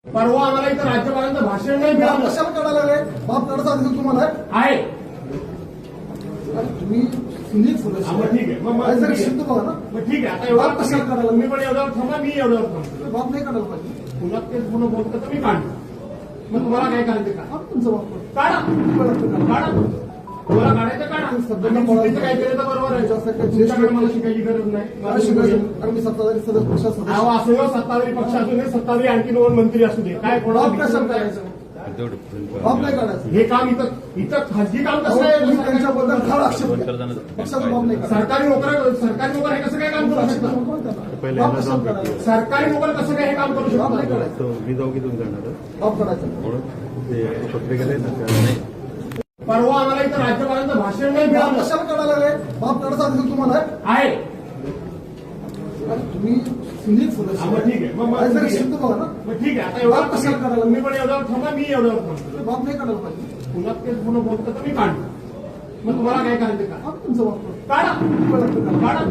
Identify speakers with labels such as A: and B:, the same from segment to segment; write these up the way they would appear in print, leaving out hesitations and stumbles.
A: परवा आम्हाला इथं राज्यपालांचं भाषण नाही
B: बाप
A: मिळालं.
B: कशाला काढायला लागले? बाप काढायचा अधिकार तुम्हाला आहे?
A: आहे.
B: आणि तुम्ही सुनील
A: हा, मग ठीक आहे. मग
B: जर
A: ठीक आहे.
B: शिंदे बघा ना,
A: मग ठीक आहे. आता एवढा
B: बाप कशाला काढायला
A: तुम्ही पण एवढ्यावर थांबा, मी एवढ्यावर थांबतो.
B: बाप नाही काढायला पाहिजे.
A: पुन्हा तेच पुन्हा बोलतं तर मी काढतो. मग तुम्हाला काय करायचं का?
B: हा तुमचा बाप आहे.
A: काढा. काढा. तुम्हाला काढायचं काढा.
B: सध्या
A: चुकीचं काय केलं तर बरोबर आहे. तुमच्याकडे मला शिकायची गरज
B: काय
A: नाही.
B: शिकायचं? कारण मी सत्ताधारी सदस्य पक्षात सदस्य.
A: अहो, असं हो, सत्ताधारी पक्ष असू दे, सत्ताधारी आणखी दोन मंत्री असू दे, काय
B: बाप कशाला
A: कोणाला
B: काढायचं? बाप नाही काढायचं.
A: हे काम इथं खाजगी काम
B: अहो,
A: कसं
B: तुम्ही
A: आहे?
B: त्यांच्याबद्दल फार आक्षेप घ्या. पक्षाचा बाप नाही काढायचा.
A: सरकारी नोकर हे कसं काय काम करू शकतात?
B: बाप कशाला काढायचा?
A: सरकारी नोकर कसं काय हे काम करू
B: बाप नाही
A: शकतात?
B: काढायचं.
C: मी जाऊ की तुम्ही जाणार
B: बाप काढायचा.
C: म्हणून ते पत्रिकेला आहे ना त्या
A: परवा आम्हाला इथं राज्यपालांचं भाषण नाही
B: बाप
A: मिळालं.
B: कशाला काढायला लागले? बाप काढायचा अधिकार तुम्हाला आहे?
A: आहे.
B: आणि तुम्ही सुनील
A: हा, मग ठीक आहे. मग
B: जर
A: ठीक आहे.
B: शिंदे बघा ना,
A: मग ठीक आहे. आता एवढा
B: बाप कशाला काढायला
A: तुम्ही पण एवढ्यावर थांबा, मी एवढ्यावर थांबतो.
B: बाप नाही काढायला पाहिजे.
A: पुन्हा तेच पुन्हा बोलतं तर मी काढतो. मग तुम्हाला काय करायचं का?
B: हा तुमचा बाप आहे.
A: काढा. काढा.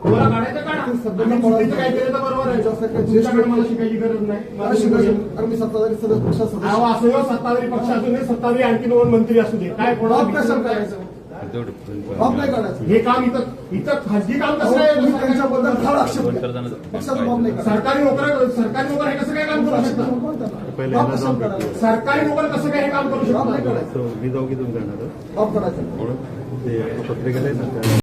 A: तुम्हाला काढायचं काढा. चुकीचं काय केलं तर बरोबर आहे. तुमच्याकडे मला शिकायची गरज
B: काय
A: नाही.
B: शिकायचं? कारण मी सत्ताधारी सदस्य पक्षात सदस्य.
A: अहो, असं हो, सत्ताधारी पक्ष असू दे, सत्ताधारी आणखी दोन मंत्री असू दे, काय
B: बाप कशाला
A: कोणाला
B: काढायचं? बाप नाही काढायचं.
A: हे काम इथं खाजगी काम
B: अहो,
A: कसं
B: तुम्ही
A: आहे?
B: त्यांच्याबद्दल फार आक्षेप घ्या. पक्षाचा बाप नाही काढायचा.
A: सरकारी नोकर हे कसं काय काम करू शकतात?
C: पहिले
B: बाप
C: यांना
B: कशाला
C: जाऊन
B: काढायचा?
A: सरकारी नोकर कसं काय हे काम करू
B: बाप नाही
A: शकतात?
B: काढायचं.
C: मी जाऊ की तुम्ही जाणार
B: बाप काढायचा.
C: म्हणून ते पत्रिकेला आहे ना त्या